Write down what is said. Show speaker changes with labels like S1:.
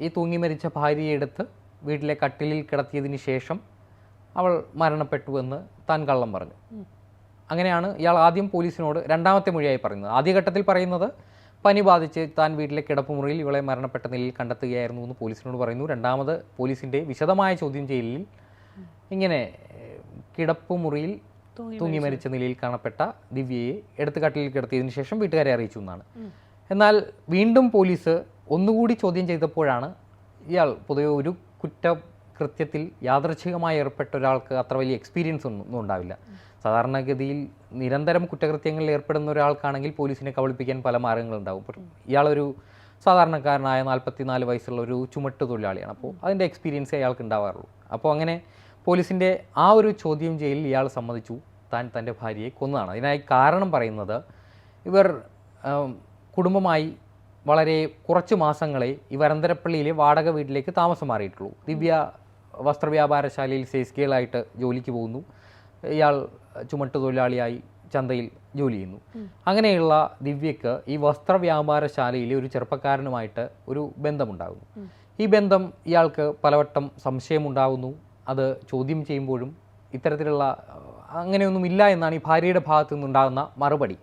S1: ഈ തൂങ്ങി മരിച്ച ഭാര്യയെ എടുത്ത് വീട്ടിലെ കട്ടിലിൽ കിടത്തിയതിന് ശേഷം അവൾ മരണപ്പെട്ടുവെന്ന് താൻ കള്ളം പറഞ്ഞു. അങ്ങനെയാണ് ഇയാൾ ആദ്യം പോലീസിനോട് രണ്ടാമത്തെ മൊഴിയായി പറയുന്നത്. ആദ്യഘട്ടത്തിൽ പറയുന്നത് പനി ബാധിച്ച് താൻ വീട്ടിലെ കിടപ്പുമുറിയിൽ ഇവളെ മരണപ്പെട്ട നിലയിൽ കണ്ടെത്തുകയായിരുന്നു എന്ന് പോലീസിനോട് പറയുന്നു. രണ്ടാമത് പോലീസിൻ്റെ വിശദമായ ചോദ്യം ചെയ്യലിൽ ഇങ്ങനെ കിടപ്പുമുറിയിൽ തൂങ്ങി മരിച്ച നിലയിൽ കാണപ്പെട്ട ദിവ്യയെ എടുത്ത് കട്ടിലിൽ കിടത്തിയതിനു ശേഷം വീട്ടുകാരെ അറിയിച്ചു എന്നാണ്. എന്നാൽ വീണ്ടും പോലീസ് ഒന്നുകൂടി ചോദ്യം ചെയ്തപ്പോഴാണ് ഇയാൾ പൊതുവെ ഒരു കുറ്റകൃത്യത്തിൽ യാദൃച്ഛികമായി ഏർപ്പെട്ട ഒരാൾക്ക് അത്ര വലിയ എക്സ്പീരിയൻസ് ഒന്നും ഉണ്ടാവില്ല. സാധാരണഗതിയിൽ നിരന്തരം കുറ്റകൃത്യങ്ങളിൽ ഏർപ്പെടുന്ന ഒരാൾക്കാണെങ്കിൽ പോലീസിനെ കബളിപ്പിക്കാൻ പല മാർഗങ്ങളുണ്ടാവും. ഇയാളൊരു സാധാരണക്കാരനായ 44 വയസ്സുള്ള ഒരു ചുമട്ട് തൊഴിലാളിയാണ്. അപ്പോൾ അതിൻ്റെ എക്സ്പീരിയൻസ് അയാൾക്ക് ഉണ്ടാവാറുള്ളൂ. അപ്പോൾ അങ്ങനെ പോലീസിൻ്റെ ആ ഒരു ചോദ്യം ചെയ്യലിൽ ഇയാൾ സമ്മതിച്ചു താൻ തൻ്റെ ഭാര്യയെ കൊന്നതാണ്. അതിനായി കാരണം പറയുന്നത് ഇവർ കുടുംബമായി വളരെ കുറച്ച് മാസങ്ങളെ ഈ വരന്തരപ്പള്ളിയിലെ വാടക വീട്ടിലേക്ക് താമസം മാറിയിട്ടുള്ളൂ. ദിവ്യ വസ്ത്രവ്യാപാരശാലയിൽ സെയിൽസ് ഗേളായിട്ട് ജോലിക്ക് പോകുന്നു. ഇയാൾ ചുമട്ട് തൊഴിലാളിയായി ചന്തയിൽ ജോലി ചെയ്യുന്നു. അങ്ങനെയുള്ള ദിവ്യക്ക് ഈ വസ്ത്രവ്യാപാരശാലയിലെ ഒരു ചെറുപ്പക്കാരനുമായിട്ട് ഒരു ബന്ധമുണ്ടാകുന്നു. ഈ ബന്ധം ഇയാൾക്ക് പലവട്ടം സംശയമുണ്ടാകുന്നു. അത് ചോദ്യം ചെയ്യുമ്പോഴും ഇത്തരത്തിലുള്ള അങ്ങനെയൊന്നും ഇല്ല എന്നാണ് ഈ ഭാര്യയുടെ ഭാഗത്തു നിന്നുണ്ടാകുന്ന മറുപടി.